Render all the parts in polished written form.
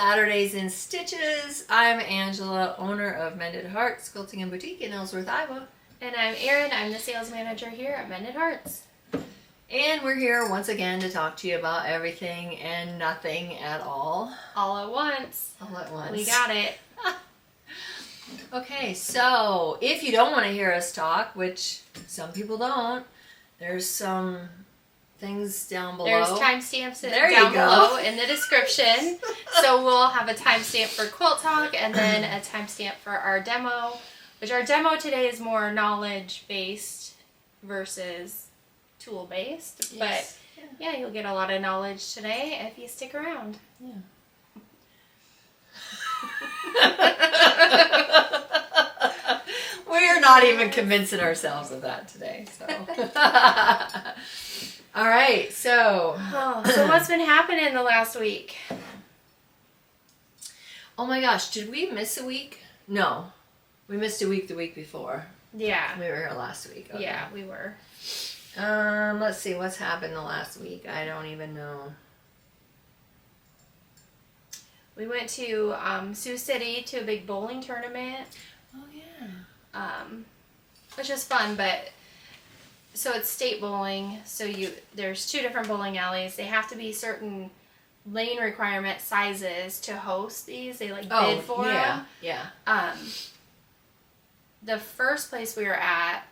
Saturdays in Stitches. I'm Angela, owner of Mended Hearts Quilting and Boutique in Ellsworth, Iowa. And I'm Erin. I'm the sales manager here at Mended Hearts. And we're here once again to talk to you about everything and nothing at all. All at once. All at once. We got it. Okay, so if you don't want to hear us talk, which some people don't, there's some things down below. There's timestamps down below in the description. So we'll have a timestamp for Quilt Talk and then a timestamp for our demo, which our demo today is more knowledge-based versus tool-based. Yes. But yeah, you'll get a lot of knowledge today if you stick around. Yeah. We're not even convincing ourselves of that today. So, all right. So, so what's been happening the last week? Oh my gosh, did we miss a week? No, we missed a week the week before. Yeah, We were here last week. Okay. yeah, we were. Let's see what's happened the last week. I don't even know. We went to Sioux City to a big bowling tournament. Oh yeah. Which is fun, but so it's state bowling. So there's two different bowling alleys. They have to be certain lane requirement sizes to host these. They bid for them. Yeah. The first place we were at,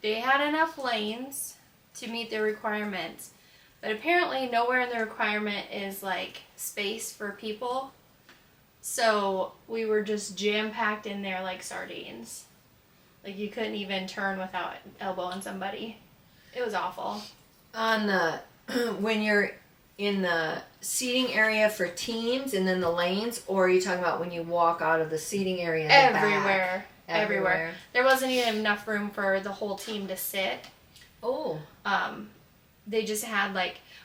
they had enough lanes to meet their requirements, but apparently nowhere in the requirement is space for people. So we were just jam-packed in there like sardines. You couldn't even turn without elbowing somebody. It was awful. On the when you're in the seating area for teams and then the lanes, or are you talking about when you walk out of the seating area in the back? Everywhere. There wasn't even enough room for the whole team to sit. Oh. They just had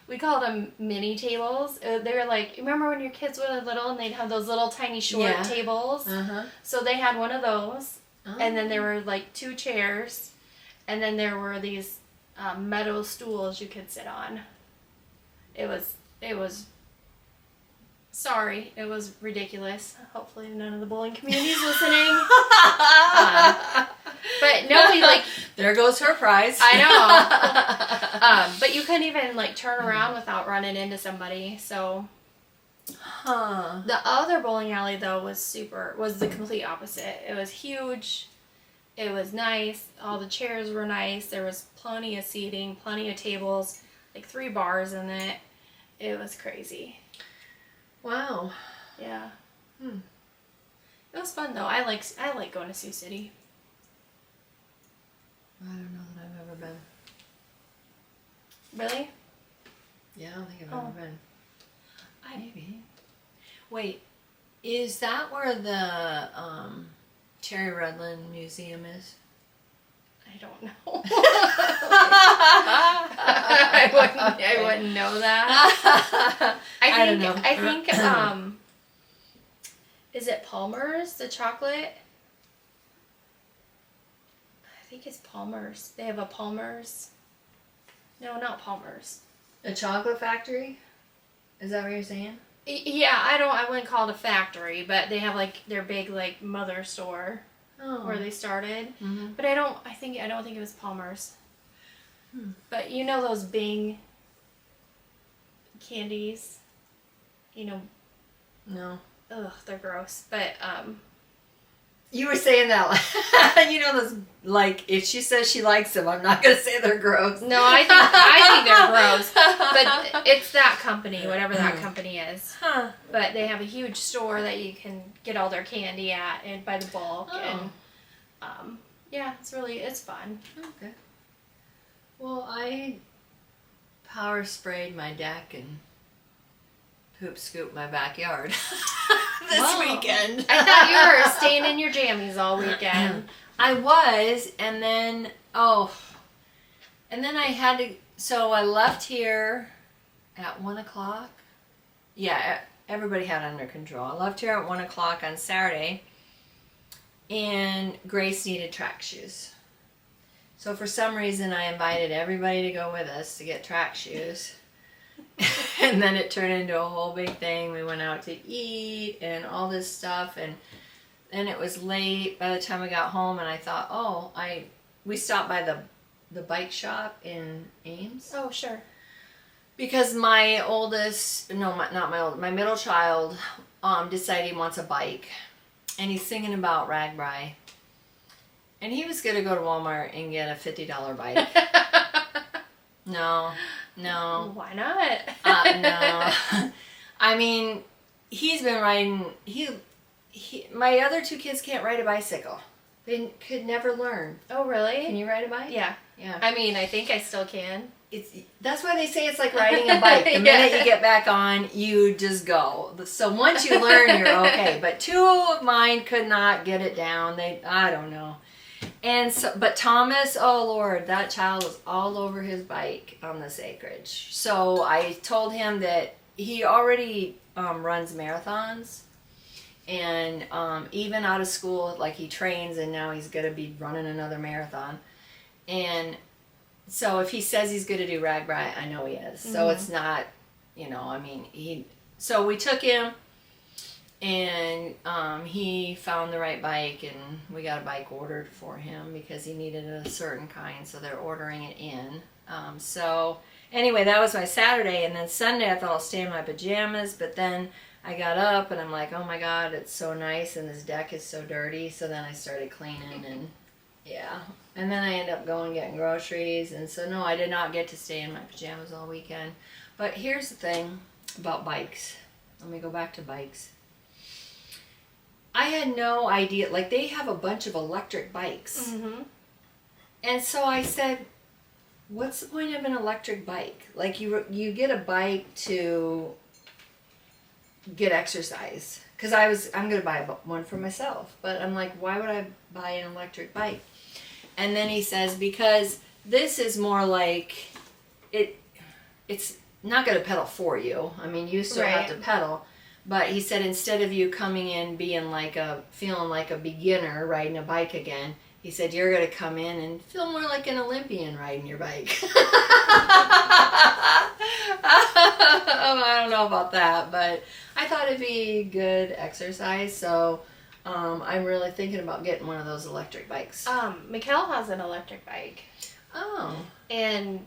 we called them mini tables. They were remember when your kids were little and they'd have those little tiny short tables? Uh-huh. So they had one of those. Oh. And then there were two chairs, and then there were these metal stools you could sit on. It was ridiculous. Hopefully none of the bowling community is listening. But no, there goes her prize. I know. But you couldn't even turn around without running into somebody. So. Huh. The other bowling alley though was the complete opposite. It was huge. It was nice. All the chairs were nice. There was plenty of seating, plenty of tables, 3 bars in it. It was crazy. Wow. Yeah. It was fun though. I like going to Sioux City. I don't know that I've ever been. Really? Yeah, I don't think I've ever been. Maybe. Wait, is that where the Cherry Redland Museum is? I don't know. I wouldn't know that. I don't know. I think is it Palmer's, the chocolate? I think it's Palmer's. They have a Palmer's. No, not Palmer's. A chocolate factory? Is that what you're saying? Yeah, I wouldn't call it a factory, but they have their big mother store where they started. Mm-hmm. But I don't think it was Palmer's. But those Bing candies, No. ugh, they're gross. But You were saying that, those, if she says she likes them, I'm not going to say they're gross. no, I think they're gross. But it's that company, whatever that company is. Huh. But they have a huge store that you can get all their candy at and by the bulk. Oh. And yeah, it's fun. Okay. Well, I power sprayed my deck and poop scooped my backyard this weekend. I thought you were staying in your jammies all weekend. I was, and then I had to. So I left here at 1:00. Yeah, everybody had it under control. I left here at 1:00 on Saturday, and Grace needed track shoes. So for some reason, I invited everybody to go with us to get track shoes. And then it turned into a whole big thing. We went out to eat and all this stuff, and then it was late by the time we got home, and I thought, we stopped by the bike shop in Ames. Oh, sure. Because my middle child decided he wants a bike, and he's thinking about RagBri. And he was going to go to Walmart and get a $50 bike. No. Why not? No. I mean, he's been riding, my other two kids can't ride a bicycle. They could never learn. Oh, really? Can you ride a bike? Yeah. Yeah. I mean, I think I still can. That's why they say it's like riding a bike. The minute you get back on, you just go. So once you learn, you're okay. But two of mine could not get it down. I don't know. And so, but Thomas, oh Lord, that child was all over his bike on this acreage. So I told him that he already runs marathons, and even out of school, like he trains, and now he's going to be running another marathon. And so if he says he's going to do RagBri, I know he is. So it's not, so we took him, and he found the right bike, and we got a bike ordered for him because he needed a certain kind, so they're ordering it in. So anyway, that was my Saturday, and then Sunday I thought I'll stay in my pajamas, but then I got up and I'm like, oh my God, it's so nice, and this deck is so dirty. So then I started cleaning, and yeah. And then I ended up going getting groceries, and so no, I did not get to stay in my pajamas all weekend. But here's the thing about bikes. Let me go back to bikes. I had no idea, like they have a bunch of electric bikes. Mm-hmm. And so I said, what's the point of an electric bike? Like you get a bike to get exercise. Because I'm going to buy one for myself. But I'm like, why would I buy an electric bike? And then he says, because this is more like, it's not going to pedal for you. I mean, you still have to pedal. But he said, instead of you coming in feeling like a beginner riding a bike again, he said, you're going to come in and feel more like an Olympian riding your bike. I don't know about that, but I thought it'd be good exercise. So I'm really thinking about getting one of those electric bikes. Mikkel has an electric bike. Oh. And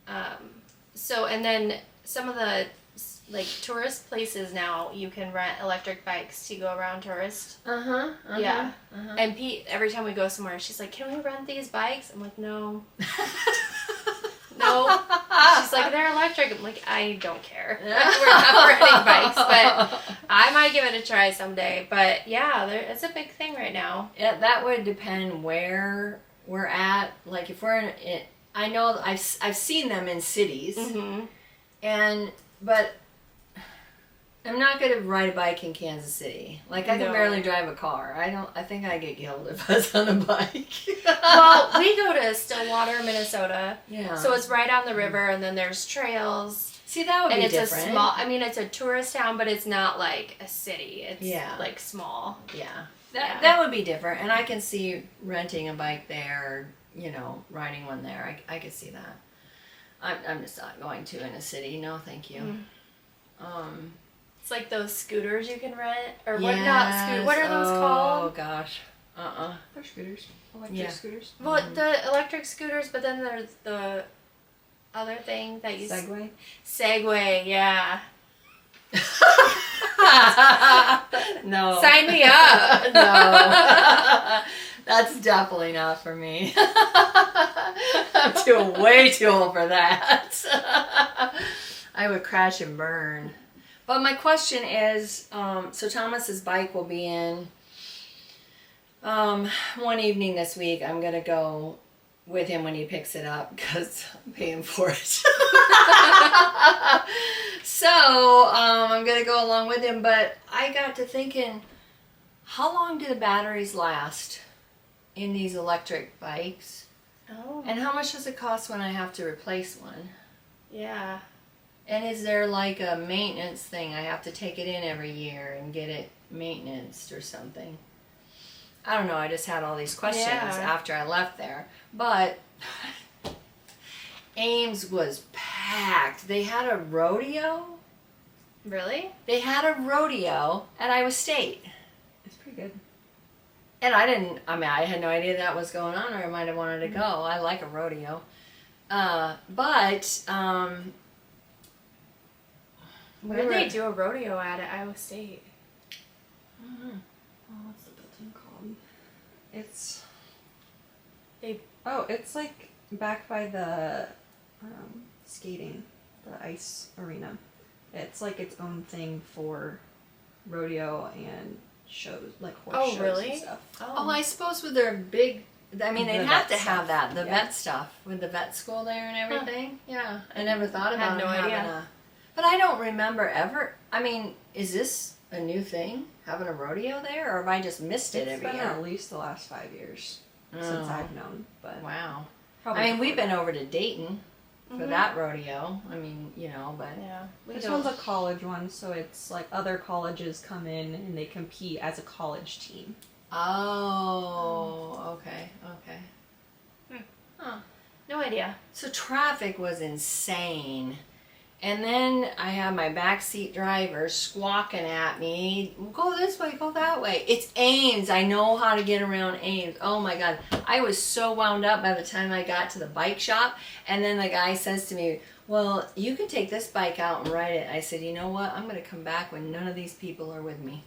and then some of the like tourist places now, you can rent electric bikes to go around tourist. Yeah. And Pete, every time we go somewhere, she's like, can we rent these bikes? I'm like, no. No. She's like, they're electric. I'm like, I don't care. We're not renting bikes, but I might give it a try someday. But yeah, it's a big thing right now. Yeah, that would depend where we're at. Like if we're in, I know I've seen them in cities, but I'm not going to ride a bike in Kansas City. Like, I can barely drive a car. I think I'd get killed if I was on a bike. Well, we go to Stillwater, Minnesota. Yeah. So it's right on the river, and then there's trails. See, that would be different. And it's a tourist town, but it's not like a city. It's like small. Yeah. That would be different. And I can see renting a bike there, riding one there. I could see that. I'm just not going to in a city. No, thank you. It's like those scooters you can rent, or what? Not scooters. What are those called? Oh gosh, They're scooters, electric scooters. Well, the electric scooters, but then there's the other thing that you Segway. Segway, yeah. No. Sign me up. No. That's definitely not for me. I'm way too old for that. I would crash and burn. But my question is, so Thomas's bike will be in one evening this week. I'm going to go with him when he picks it up because I'm paying for it. So I'm going to go along with him. But I got to thinking, how long do the batteries last in these electric bikes? Oh. And how much does it cost when I have to replace one? Yeah. And is there like a maintenance thing? I have to take it in every year and get it maintenanced or something. I don't know. I just had all these questions after I left there. But Ames was packed. packed. They had a rodeo. Really? They had a rodeo at Iowa State. It's pretty good. And I had no idea that was going on, or I might have wanted to go. I like a rodeo. Where did they do a rodeo at Iowa State? Oh, what's the building called? It's They. Oh, it's like back by the skating, the ice arena. It's like its own thing for rodeo and shows, like horse shows really? and stuff. Oh, I suppose with their big, I mean, they'd The have vet to have stuff, that, the yeah. vet stuff, with the vet school there and everything. Yeah, I never thought Had about no having idea. a, but I don't remember ever, I mean, is this a new thing, having a rodeo there, or have I just missed it It's every been year? at least the last 5 years since Oh. I've known. But Wow. probably I mean, before we've been that. over to Dayton for that rodeo. I mean, you know, but Yeah. This one's a college one, so it's like other colleges come in and they compete as a college team. oh, okay. Huh. No idea. So traffic was insane. And then I have my backseat driver squawking at me, go this way, go that way. It's Ames. I know how to get around Ames. Oh my God. I was so wound up by the time I got to the bike shop. And then the guy says to me, well, you can take this bike out and ride it. I said, you know what? I'm going to come back when none of these people are with me.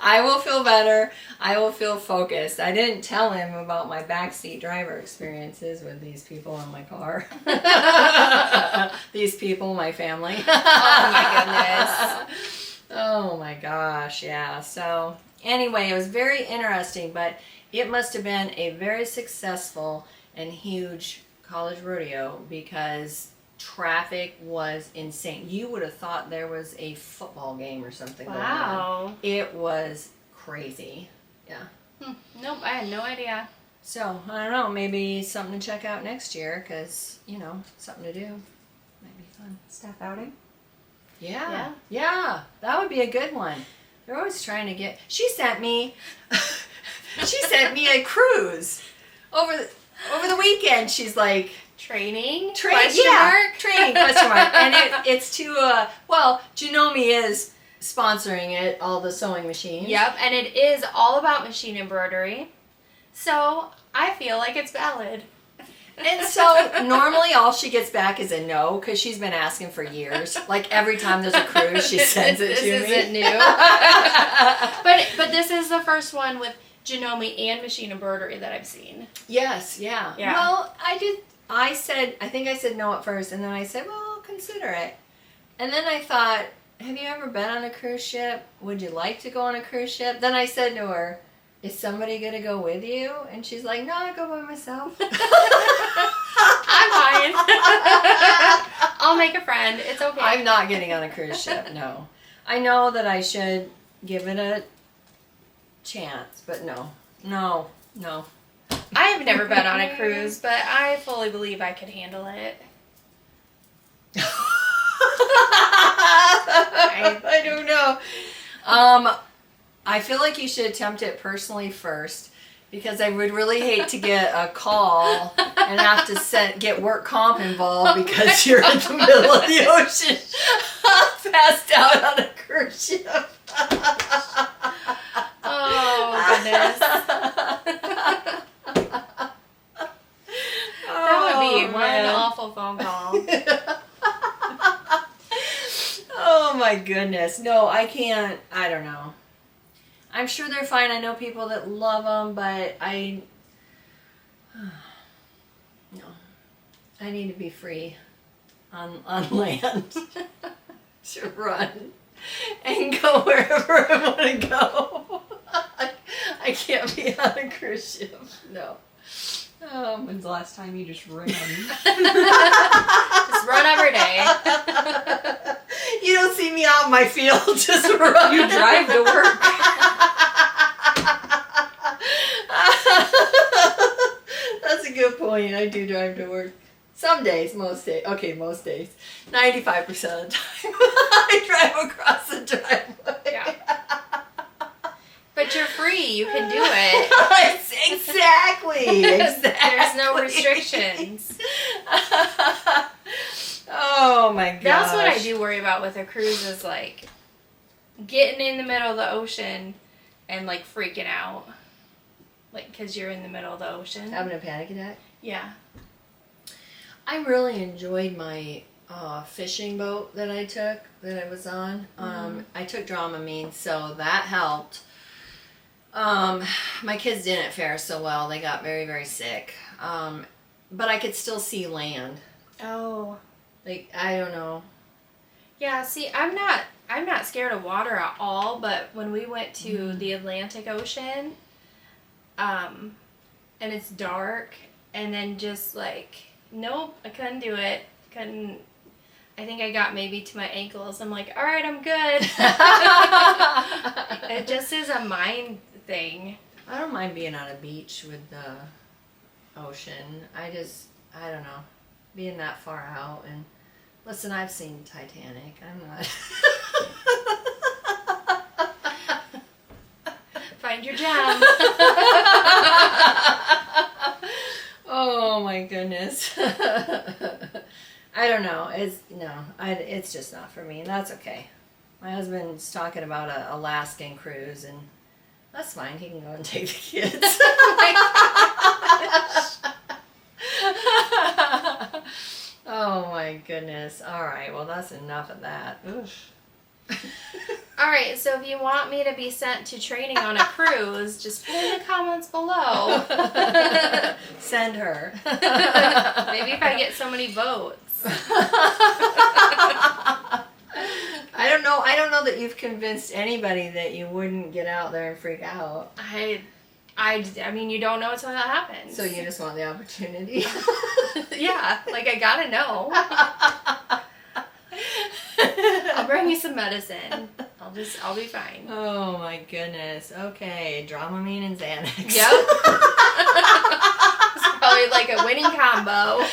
I will feel better. I will feel focused. I didn't tell him about my backseat driver experiences with these people in my car. These people, my family. Oh my goodness. Oh my gosh, yeah. So anyway, it was very interesting, but it must have been a very successful and huge college rodeo because traffic was insane. You would have thought there was a football game or something going on. Wow. It was crazy. Yeah. Nope, I had no idea. So, I don't know, maybe something to check out next year because, you know, something to do. Might be fun. Staff outing? Yeah. Yeah, that would be a good one. They're always trying to get. She sent me a cruise over the weekend. She's like Training? training, question mark, and it's to well, Janome is sponsoring it, all the sewing machines. Yep, and it is all about machine embroidery. So I feel like it's valid. And so normally all she gets back is a no because she's been asking for years. Like every time there's a cruise, she sends it to me. This isn't new. But this is the first one with Janome and machine embroidery that I've seen. Yes, yeah. Yeah. Well, I think I said no at first, and then I said, well, I'll consider it. And then I thought, have you ever been on a cruise ship? Would you like to go on a cruise ship? Then I said to her, is somebody going to go with you? And she's like, no, I go by myself. I'm fine. I'll make a friend. It's okay. I'm not getting on a cruise ship, no. I know that I should give it a chance, but no. I have never been on a cruise, but I fully believe I could handle it. I don't know. I feel like you should attempt it personally first because I would really hate to get a call and have to get work comp involved because you're in the middle of the ocean passed out on a cruise ship. Oh, goodness. That would be one awful phone call. Oh my goodness. No, I can't. I don't know. I'm sure they're fine. I know people that love them, but no. I need to be free on land to run and go wherever I want to go. I can't be on a cruise ship. No. When's the last time you just ran? Just run every day. You don't see me out in my field just run. You drive to work. That's a good point. I do drive to work. Some days, most days. Okay, most days. 95% of the time. I drive across the driveway. Yeah. But you're free. You can do it. Exactly. There's no restrictions. Oh my gosh. That's what I do worry about with a cruise is like getting in the middle of the ocean and like freaking out. Like, because you're in the middle of the ocean. Having a panic attack? Yeah. I really enjoyed my fishing boat that I was on. I took Dramamine, so that helped. My kids didn't fare so well. They got very, very sick. But I could still see land. Oh. Like, I don't know. Yeah, see, I'm not scared of water at all, but when we went to the Atlantic Ocean, and it's dark, and then just like, nope, I couldn't do it. I think I got maybe to my ankles. I'm like, all right, I'm good. It just is a mind thing. I don't mind being on a beach with the ocean. I don't know, being that far out. And listen, I've seen Titanic. I'm not. Find your gem. Oh my goodness. I don't know. It's just not for me. And that's okay. My husband's talking about a Alaskan cruise, and that's fine. He can go and take the kids. Oh my goodness. All right. Well, that's enough of that. Oof. All right, so if you want me to be sent to training on a cruise, just put in the comments below. Send her. Maybe if I get so many votes. I don't know. I don't know that you've convinced anybody that you wouldn't get out there and freak out. I mean, you don't know until that happens. So you just want the opportunity. Yeah, like I gotta know. I'll bring you some medicine. I'll be fine. Oh my goodness. Okay, Dramamine and Xanax. Yep. It's probably like a winning combo.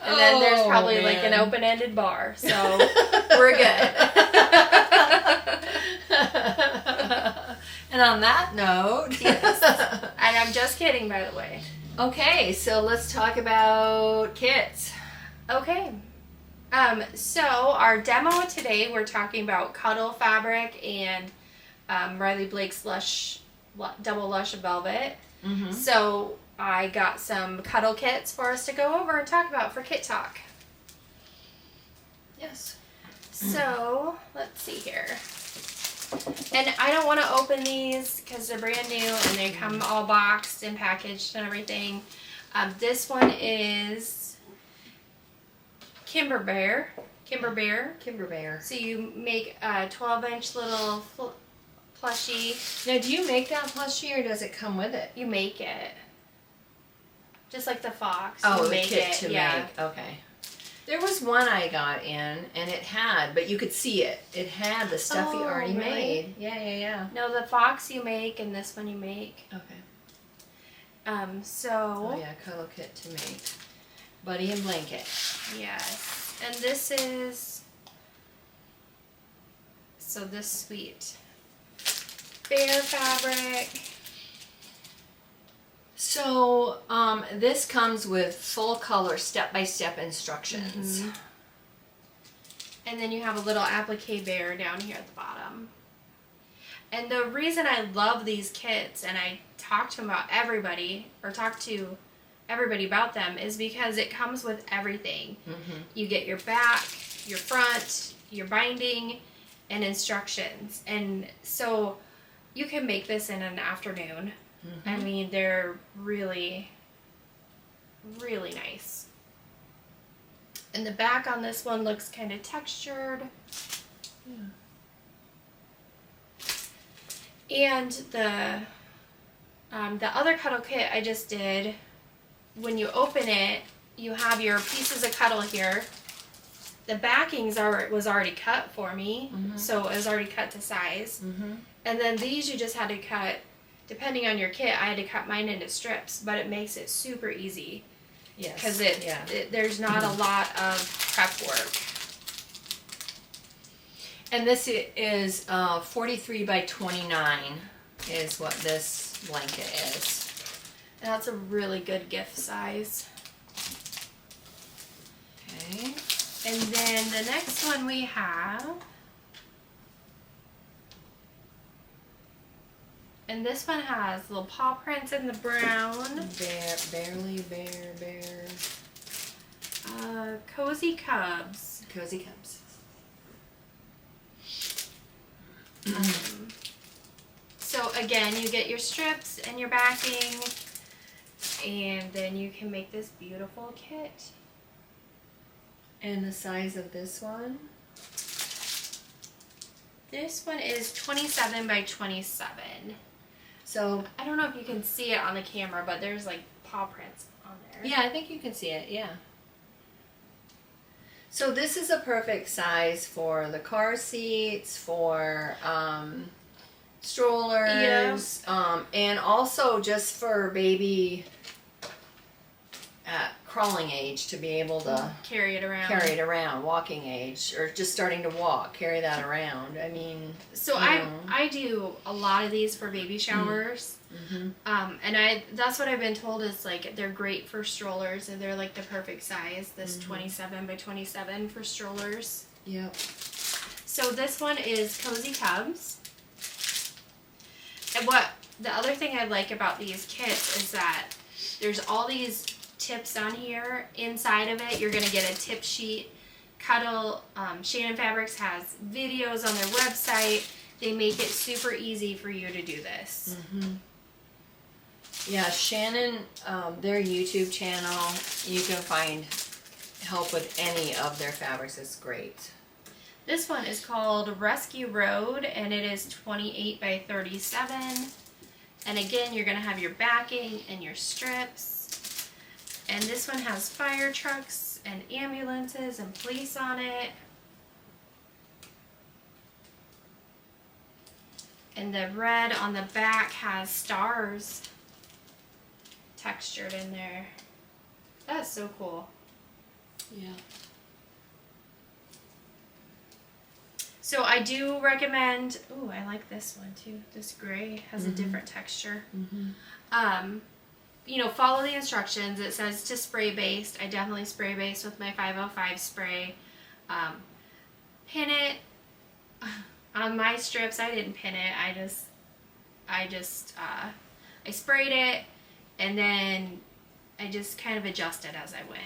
And then there's probably like an open-ended bar, so we're good. And on that note, Yes. And I'm just kidding, by the way. Okay, so let's talk about kits. Okay. So our demo today, we're talking about Cuddle fabric and Riley Blake's Double Lush Velvet. Mm-hmm. So I got some Cuddle kits for us to go over and talk about for Kit Talk. Yes. So let's see here. And I don't want to open these because they're brand new and they come all boxed and packaged and everything. This one is Kimber Bear. So So you make a 12-inch little plushie. now, do you make that plushie or does it come with it? You make it. Just like the fox. Oh, you the make kit it. to Yeah. make. Okay. There was one I got in, and it had, but you could see it. It had the stuff you already really? made. Yeah. No, the fox you make and this one you make. Okay. So. Oh yeah, cuddle kit to make. Buddy and blanket. Yes. And this is. So this sweet bear fabric. So, this comes with full color step-by-step instructions. Mm-hmm. And then you have a little applique bear down here at the bottom. And the reason I love these kits, and I talk to everybody about them, is because it comes with everything. Mm-hmm. You get your back, your front, your binding, and instructions. And so you can make this in an afternoon. Mm-hmm. I mean, they're really, really nice. And the back on this one looks kind of textured. Yeah. And the other cuddle kit I just did, when you open it, you have your pieces of cuddle here. The backings was already cut for me, so it was already cut to size. Mm-hmm. And then these you just had to cut, depending on your kit, I had to cut mine into strips, but it makes it super easy. Yes. Because there's not a lot of prep work. And this is 43 by 29. is what this blanket is. And that's a really good gift size. Okay. And then the next one we have, and this one has little paw prints in the brown. Bear. Cozy Cubs. Cozy Cubs. So again, you get your strips and your backing, and then you can make this beautiful kit. And the size of this one? This one is 27 by 27. So, I don't know if you can see it on the camera, but there's like paw prints on there. yeah, I think you can see it, yeah. So this is a perfect size for the car seats, for strollers, and also just for baby at crawling age to be able to carry it around, walking age, or just starting to walk, carry that around. I mean, so I do a lot of these for baby showers. And that's what I've been told is like they're great for strollers, and they're like the perfect size, this 27 by 27 for strollers. Yep. So this one is Cozy Cubs. And what the other thing I like about these kits is that there's all these tips on here. Inside of it, you're going to get a tip sheet. Cuddle, Shannon Fabrics has videos on their website. They make it super easy for you to do this. Yeah, Shannon, their YouTube channel, you can find help with any of their fabrics. It's great. This one is called Rescue Road, and it is 28 by 37. And again, you're going to have your backing and your strips. And this one has fire trucks and ambulances and police on it. And the red on the back has stars textured in there. That's so cool. Yeah. So I do recommend, ooh, I like this one too. This gray has a different texture. You know, follow the instructions. It says to spray based. I definitely spray based with my 505 spray. Pin it. On my strips, I didn't pin it. I sprayed it, and then I just kind of adjusted as I went.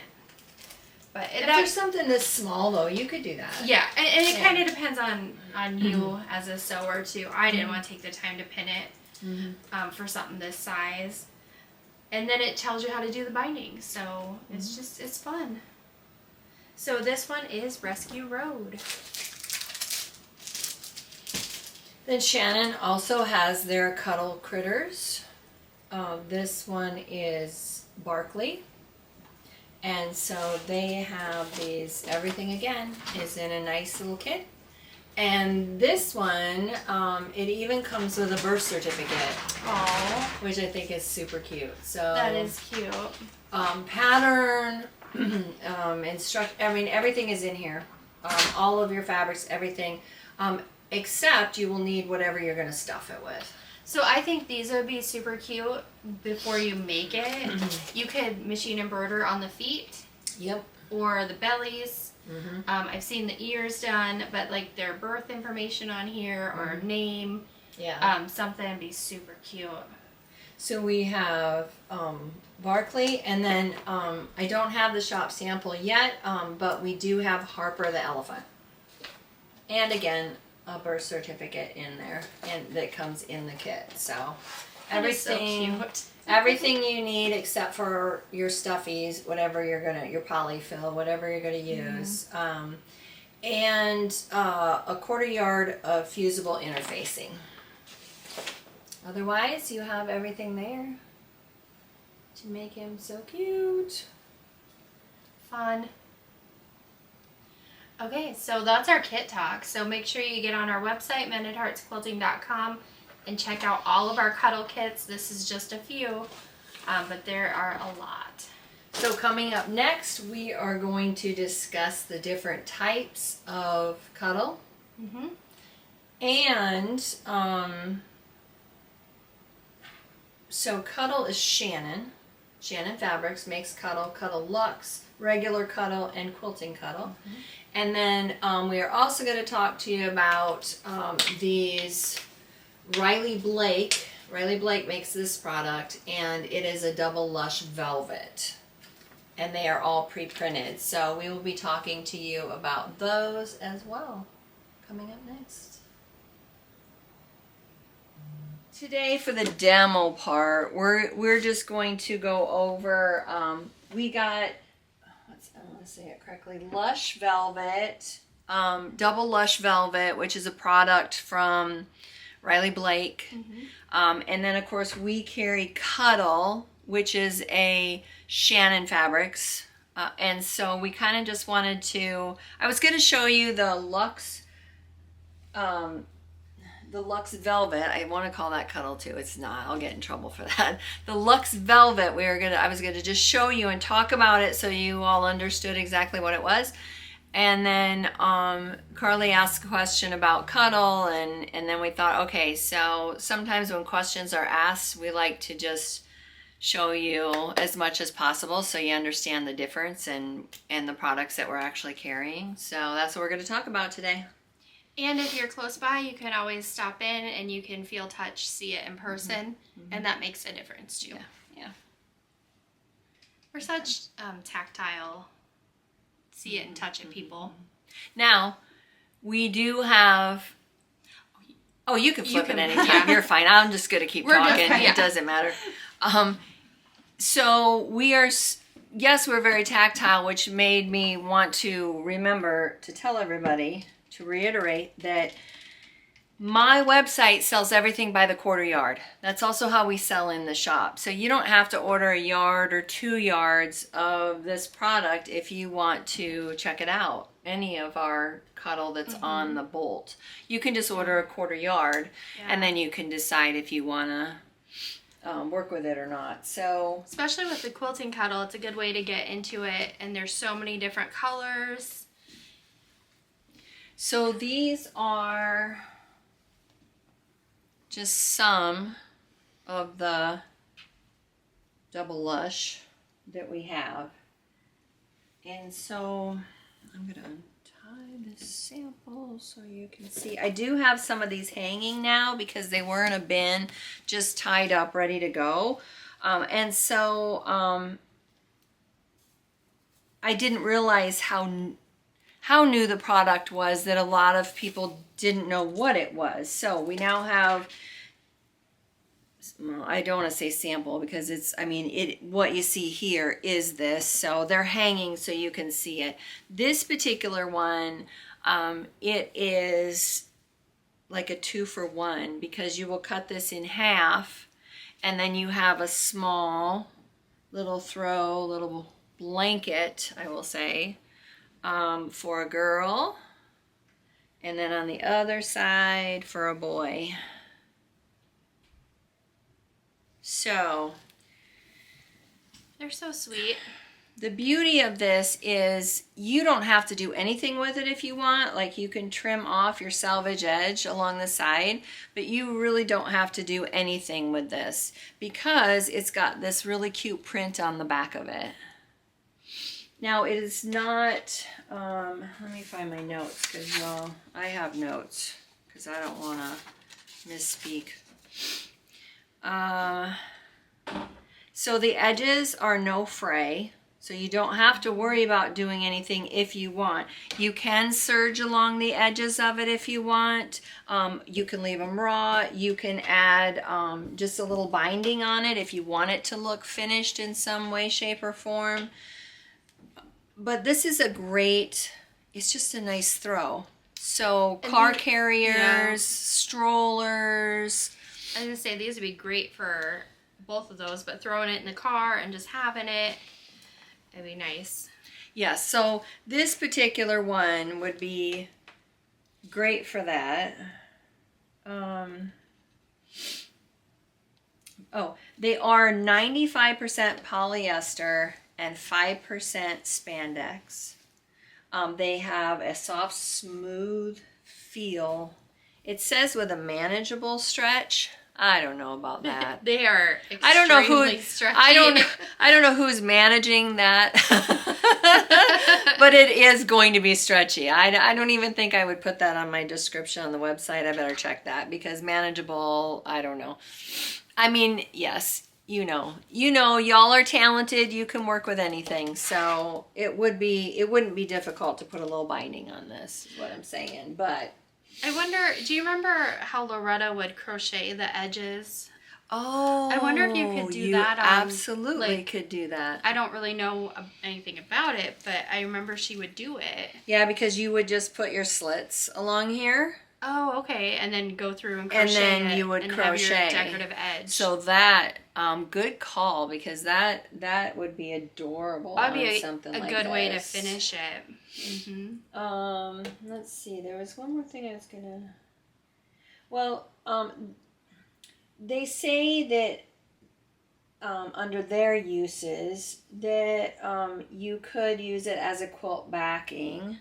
But If there's something this small, though, you could do that. yeah, and it kind of depends on you as a sewer too. I didn't want to take the time to pin it for something this size. And then it tells you how to do the binding, so it's fun. So this one is Rescue Road. Then Shannon also has their Cuddle Critters. This one is Barkley. And so they have these, everything again is in a nice little kit. And this one, it even comes with a birth certificate. Aww. Which I think is super cute. So That is cute. Pattern, everything is in here. All of your fabrics, everything. Except you will need whatever you're going to stuff it with. So I think these would be super cute before you make it. You could machine embroider on the feet. Yep. Or the bellies. I've seen the ears done, but like their birth information on here or name. Yeah. Something would be super cute. So we have Barkley, and then I don't have the shop sample yet, but we do have Harper the elephant. And again, a birth certificate in there, and that comes in the kit. So everything, so cute. everything you need except for your stuffies, whatever your polyfill, whatever you're gonna use, and a 1/4 yard of fusible interfacing. Otherwise, you have everything there to make him so cute. Fun. Okay, so that's our kit talk. So make sure you get on our website, mendedheartsquilting.com, and check out all of our cuddle kits. This is just a few, but there are a lot. So coming up next, we are going to discuss the different types of cuddle. And So Cuddle is Shannon. Shannon Fabrics makes Cuddle, Cuddle Luxe, regular Cuddle, and Quilting Cuddle. And then we are also going to talk to you about these Riley Blake. Riley Blake makes this product, and it is a Double Lush Velvet. And they are all pre-printed. So we will be talking to you about those as well. Coming up next. Today for the demo part, we're just going to go over, we got, I want to say it correctly, Lush Velvet, Double Lush Velvet, which is a product from Riley Blake. And then of course we carry Cuddle, which is a Shannon Fabrics. And so we kind of just wanted to, I was going to show you the Luxe Velvet. I want to call that Cuddle too. It's not. I'll get in trouble for that. The Luxe Velvet. I was gonna just show you and talk about it so you all understood exactly what it was. And then Carly asked a question about Cuddle, and then we thought, okay, so sometimes when questions are asked, we like to just show you as much as possible so you understand the difference and the products that we're actually carrying. So that's what we're going to talk about today. And if you're close by, you can always stop in and you can feel, touch, see it in person, and that makes a difference too. Yeah. We're such tactile, see it and touch it people. Now, we do have. Oh, you can flip it anytime. Yeah. You're fine. I'm just going to keep talking. It doesn't matter. So we are. Yes, we're very tactile, which made me want to remember to tell everybody, to reiterate that my website sells everything by the quarter yard. That's also how we sell in the shop. So you don't have to order a yard or 2 yards of this product if you want to check it out. Any of our Cuddle that's on the bolt. You can just order a quarter yard and then you can decide if you want to work with it or not. So especially with the Quilting Cuddle, it's a good way to get into it, and there's so many different colors. So these are just some of the Double Lush that we have. And so I'm going to untie this sample so you can see. I do have some of these hanging now because they were in a bin just tied up ready to go. And so I didn't realize how new the product was that a lot of people didn't know what it was. So we now have, well, I don't want to say sample because it's, I mean, what you see here is this. So they're hanging so you can see it. This particular one, it is like a 2-for-1 because you will cut this in half and then you have a small little blanket, I will say, for a girl, and then on the other side for a boy. So They're so sweet. the beauty of this is you don't have to do anything with it if you want. Like you can trim off your selvage edge along the side, but you really don't have to do anything with this because it's got this really cute print on the back of it. Now it is not, let me find my notes because y'all, I have notes because I don't want to misspeak. So the edges are no fray, so you don't have to worry about doing anything if you want. You can serge along the edges of it if you want. You can leave them raw. You can add just a little binding on it if you want it to look finished in some way, shape, or form. But this is a great, it's just a nice throw. So car carriers, strollers. I was going to say these would be great for both of those, but throwing it in the car and just having it, it'd be nice. Yes, so this particular one would be great for that. They are 95% polyester and 5% spandex. They have a soft, smooth feel. It says with a manageable stretch. I don't know about that. They are extremely I don't know who stretchy. I don't know who's managing that. But it is going to be stretchy. I don't even think I would put that on my description on the website. I better check that because manageable, I don't know. I mean, yes, y'all are talented. You can work with anything. So it wouldn't be difficult to put a little binding on this, is what I'm saying. But I wonder, do you remember how Loretta would crochet the edges? oh, I wonder if you could do that on, absolutely like, could do that. I don't really know anything about it, but I remember she would do it. Yeah, because you would just put your slits along here. Oh, okay, and then go through and crochet And then you would and crochet. have your decorative edge. So that, good call, because that would be adorable. That'd be on something a like good way to this. finish it. Mm-hmm. Let's see. There was one more thing I was gonna. Well, they say that under their uses that you could use it as a quilt backing,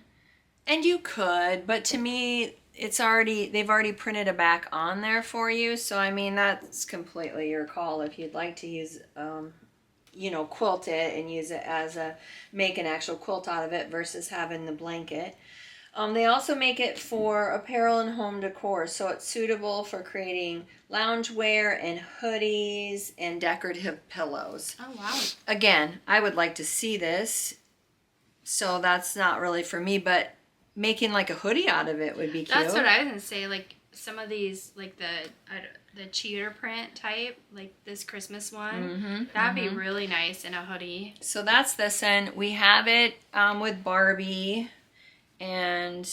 and you could, but to me, they've already printed a back on there for you. So I mean, that's completely your call if you'd like to use, quilt it and use it as make an actual quilt out of it versus having the blanket. They also make it for apparel and home decor, so it's suitable for creating loungewear and hoodies and decorative pillows. Oh, wow. Again, I would like to see this, so that's not really for me, but making like a hoodie out of it would be cute. That's what I was gonna say. Like some of these, like the cheater print type, like this Christmas one, that'd be really nice in a hoodie. So that's this, and we have it with Barbie, and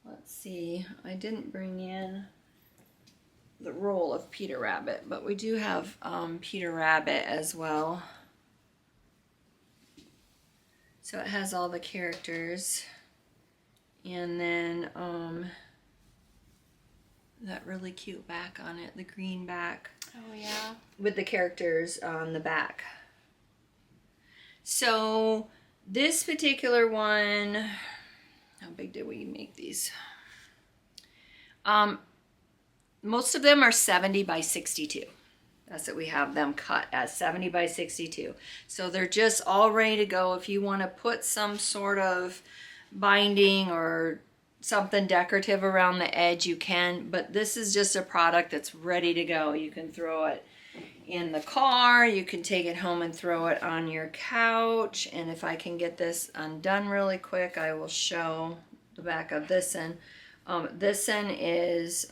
let's see. I didn't bring in the roll of Peter Rabbit, but we do have Peter Rabbit as well. So it has all the characters, and then that really cute back on it, the green back. Oh yeah. With the characters on the back. So this particular one, how big did we make these? Most of them are 70 by 62. That's what we have them cut as, 70 by 62. So they're just all ready to go. If you want to put some sort of binding or something decorative around the edge, you can. But this is just a product that's ready to go. You can throw it in the car. You can take it home and throw it on your couch. And if I can get this undone really quick, I will show the back of this end. This end is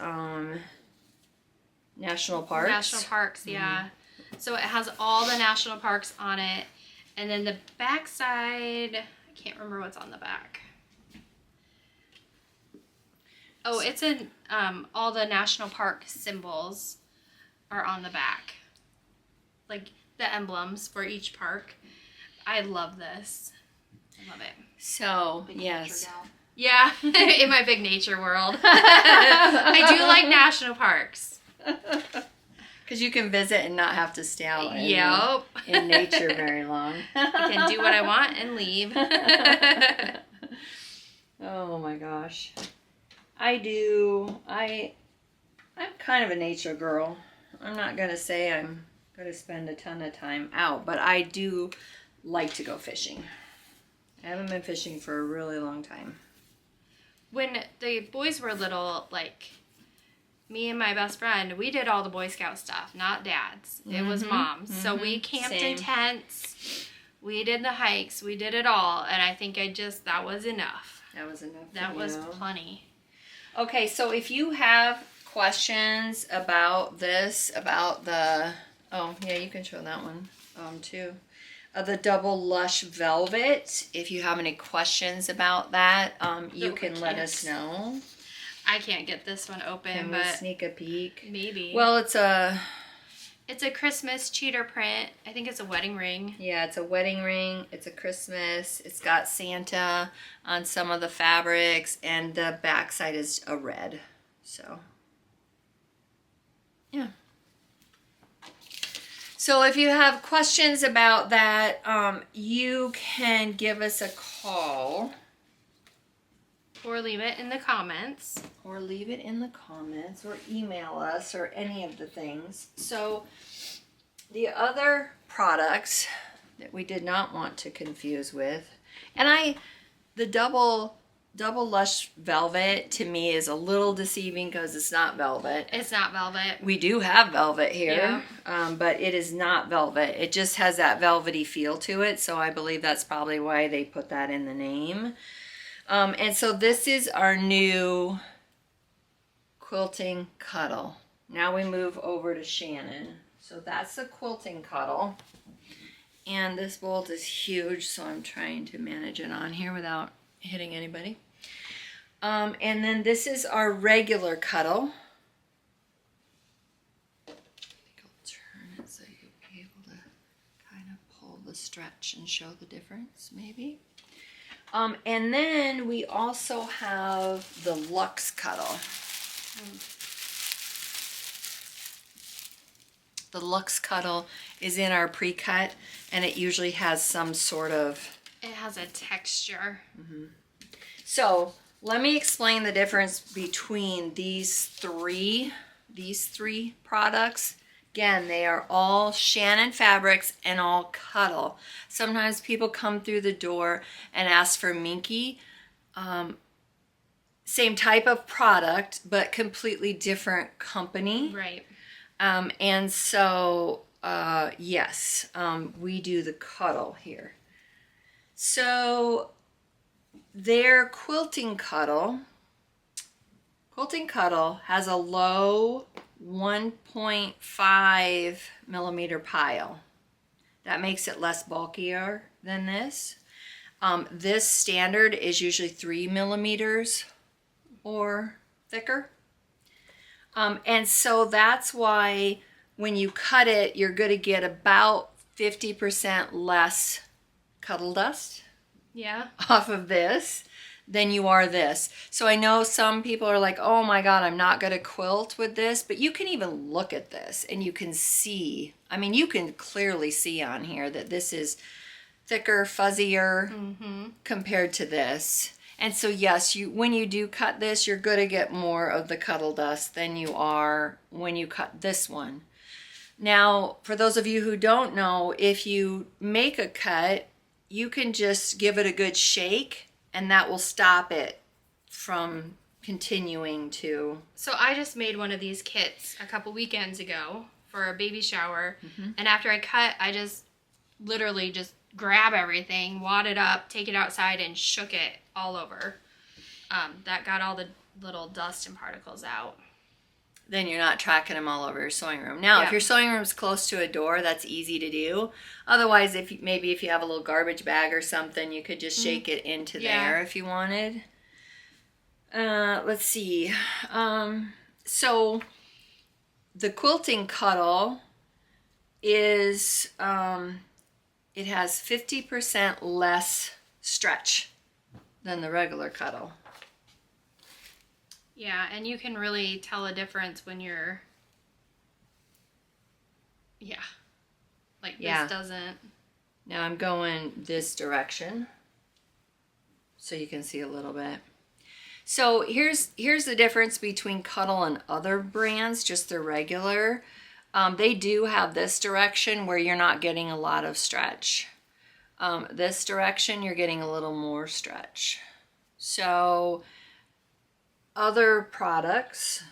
National Parks. National Parks, yeah. So it has all the national parks on it. And then the back side, I can't remember what's on the back. Oh, it's in all the national park symbols are on the back. Like the emblems for each park. I love this. I love it. So, yes. Yeah, in my big nature world. I do like national parks. Because you can visit and not have to stay out in nature very long. I can do what I want and leave. Oh my gosh. I'm kind of a nature girl. I'm not going to say I'm going to spend a ton of time out, but I do like to go fishing. I haven't been fishing for a really long time. When the boys were little, like, me and my best friend, we did all the Boy Scout stuff, not Dad's. It was Mom's. So we camped in tents. We did the hikes. We did it all. And I think that was enough. That was enough. That was plenty. Okay, so if you have questions about this, about the, oh, yeah, you can show that one too. The Double Lush Velvet. If you have any questions about that, you can let us know. I can't get this one open, Can we sneak a peek? Maybe. Well, it's a Christmas cheater print. I think it's a wedding ring. Yeah, it's a wedding ring. It's a Christmas. It's got Santa on some of the fabrics, and the backside is a red. So, yeah. So if you have questions about that, you can give us a call. Or leave it in the comments. Or leave it in the comments, or email us, or any of the things. So the other products that we did not want to confuse with, and the double Lush Velvet to me is a little deceiving because it's not velvet. It's not velvet. We do have velvet here, but it is not velvet. It just has that velvety feel to it, so I believe that's probably why they put that in the name. And so this is our new Quilting Cuddle. Now we move over to Shannon. So that's the Quilting Cuddle. And this bolt is huge, so I'm trying to manage it on here without hitting anybody. And then this is our regular cuddle. I think I'll turn it so you'll be able to kind of pull the stretch and show the difference, maybe. And then we also have the Luxe Cuddle. The Luxe Cuddle is in our pre-cut, and it usually has some sort of... It has a texture. So let me explain the difference between these three products. Again, they are all Shannon Fabrics and all Cuddle. Sometimes people come through the door and ask for Minky. Same type of product, but completely different company. Right. And so, yes, we do the Cuddle here. So their Quilting Cuddle has a low 1.5 millimeter pile. That makes it less bulkier than this. This standard is usually 3 millimeters or thicker. And so that's why when you cut it, you're going to get about 50% less cuddle dust off of this than you are this. So I know some people are like, oh my God, I'm not going to quilt with this, but you can even look at this and you can see, I mean, you can clearly see on here that this is thicker, fuzzier compared to this. And so yes, when you do cut this, you're going to get more of the cuddle dust than you are when you cut this one. Now, for those of you who don't know, if you make a cut, you can just give it a good shake and that will stop it from continuing to... So I just made one of these kits a couple weekends ago for a baby shower. And after I cut, I just literally just grab everything, wad it up, take it outside, and shook it all over. That got all the little dust and particles out. Then you're not tracking them all over your sewing room. Now, if your sewing room is close to a door, that's easy to do. Otherwise, if you have a little garbage bag or something, you could just shake it into there if you wanted. Let's see. So the Quilting Cuddle is, it has 50% less stretch than the regular Cuddle. Yeah, and you can really tell a difference when you're, this doesn't. Now I'm going this direction so you can see a little bit. So here's the difference between Cuddle and other brands, just the regular. They do have this direction where you're not getting a lot of stretch. This direction, you're getting a little more stretch. So other products,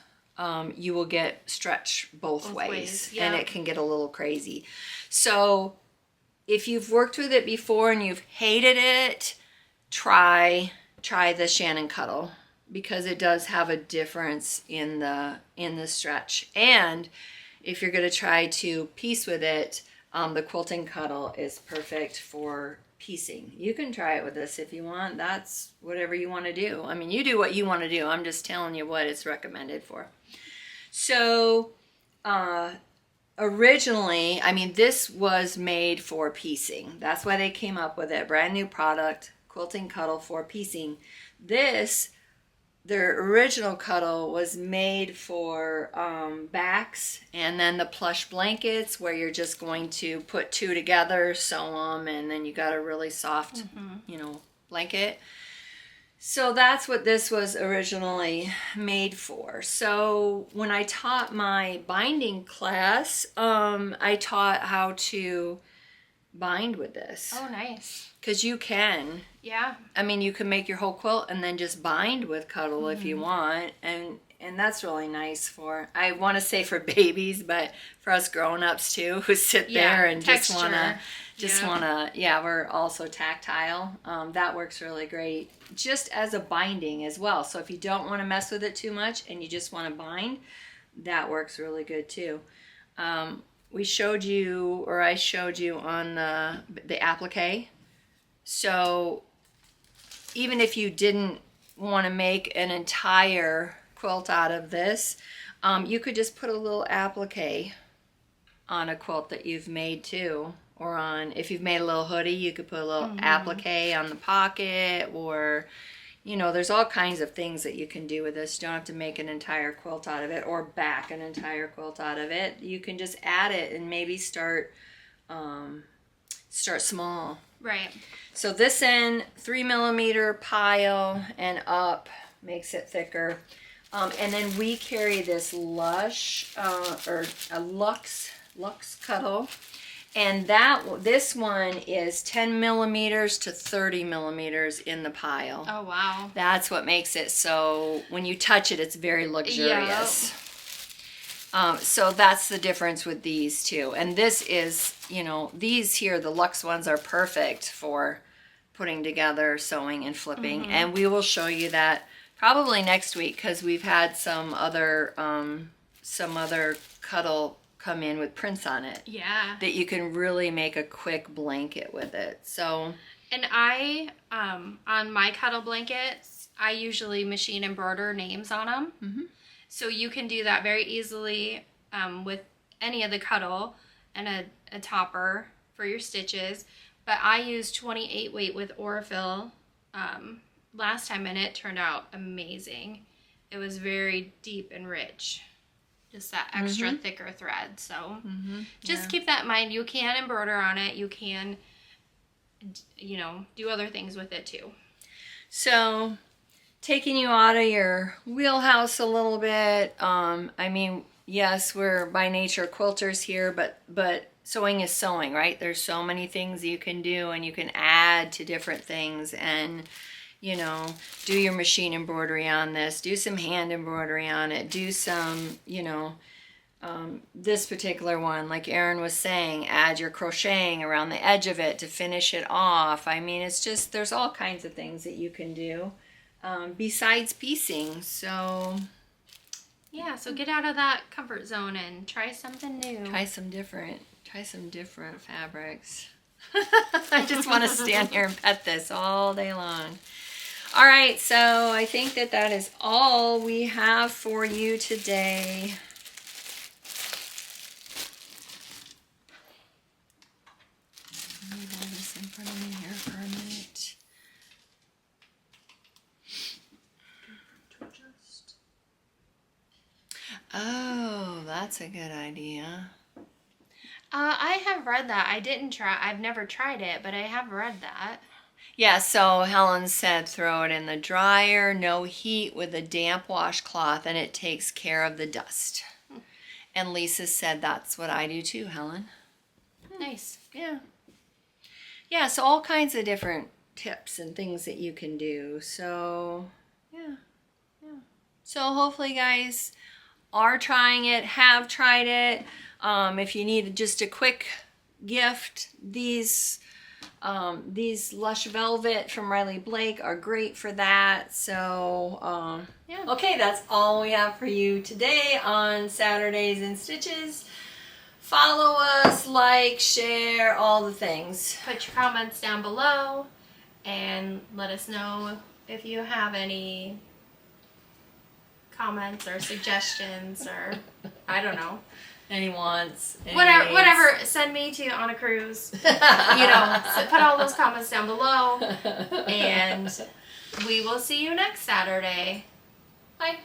you will get stretch both ways and it can get a little crazy. So if you've worked with it before and you've hated it, try the Shannon Cuddle because it does have a difference in the stretch. And if you're going to try to piece with it, the Quilting Cuddle is perfect for piecing. You can try it with this if you want. That's whatever you want to do. I mean, you do what you want to do. I'm just telling you what it's recommended for. So originally, I mean, this was made for piecing. That's why they came up with it. Brand new product, Quilting Cuddle for piecing. Their original Cuddle was made for backs, and then the plush blankets where you're just going to put two together, sew them, and then you got a really soft, blanket. So that's what this was originally made for. So when I taught my binding class, I taught how to bind with this. Oh, nice. Because you can. Yeah. I mean, you can make your whole quilt and then just bind with Cuddle if you want. And that's really nice for, I want to say for babies, but for us grown-ups too, who sit there and texture. just want to, we're also tactile. That works really great. Just as a binding as well. So if you don't want to mess with it too much and you just want to bind, that works really good too. I showed you on the applique. So even if you didn't want to make an entire quilt out of this, you could just put a little applique on a quilt that you've made too. Or on, if you've made a little hoodie, you could put a little applique on the pocket, or, you know, there's all kinds of things that you can do with this. You don't have to make an entire quilt out of it or back an entire quilt out of it. You can just add it and maybe start small. Right. So this end, 3mm pile and up makes it thicker. And then we carry this Lush, or a Luxe Cuddle. And this one is 10mm to 30mm in the pile. Oh, wow. That's what makes it so when you touch it, it's very luxurious. Yep. So that's the difference with these two. And this is, you know, these here, the Luxe ones are perfect for putting together, sewing, and flipping. And we will show you that probably next week, because we've had some other Cuddle come in with prints on it. Yeah. That you can really make a quick blanket with it. So. And I, on my Cuddle blankets, I usually machine embroider names on them. Mm-hmm. So you can do that very easily with any of the Cuddle and a topper for your stitches. But I used 28 weight with Aurifil last time, and it turned out amazing. It was very deep and rich. Just that extra thicker thread. So just keep that in mind. You can embroider on it. You can, you know, do other things with it too. So taking you out of your wheelhouse a little bit. I mean, yes, we're by nature quilters here, but sewing is sewing, right? There's so many things you can do, and you can add to different things, and you know, do your machine embroidery on this, do some hand embroidery on it, do some, you know, this particular one, like Erin was saying, add your crocheting around the edge of it to finish it off. I mean, it's just, there's all kinds of things that you can do besides piecing. So yeah, so get out of that comfort zone and try something new. Try some different fabrics. I just want to stand here and pet this all day long. All right, so I think that is all we have for you today. Let me hold this in front of me here for a minute. Oh, that's a good idea. I have read that. I've never tried it, but I have read that. Yeah, so Helen said throw it in the dryer, no heat, with a damp washcloth, and it takes care of the dust. And Lisa said that's what I do too, Helen. Nice. Yeah. Yeah, so all kinds of different tips and things that you can do. So, yeah. So hopefully you guys are trying it, have tried it. If you need just a quick gift, these Lush Velvet from Riley Blake are great for that. So, yeah. Okay, that's all we have for you today on Saturdays in Stitches. Follow us, like, share, all the things. Put your comments down below and let us know if you have any comments or suggestions or I don't know. Any wants. Any whatever. Send me to on a cruise. You know, so put all those comments down below. And we will see you next Saturday. Bye.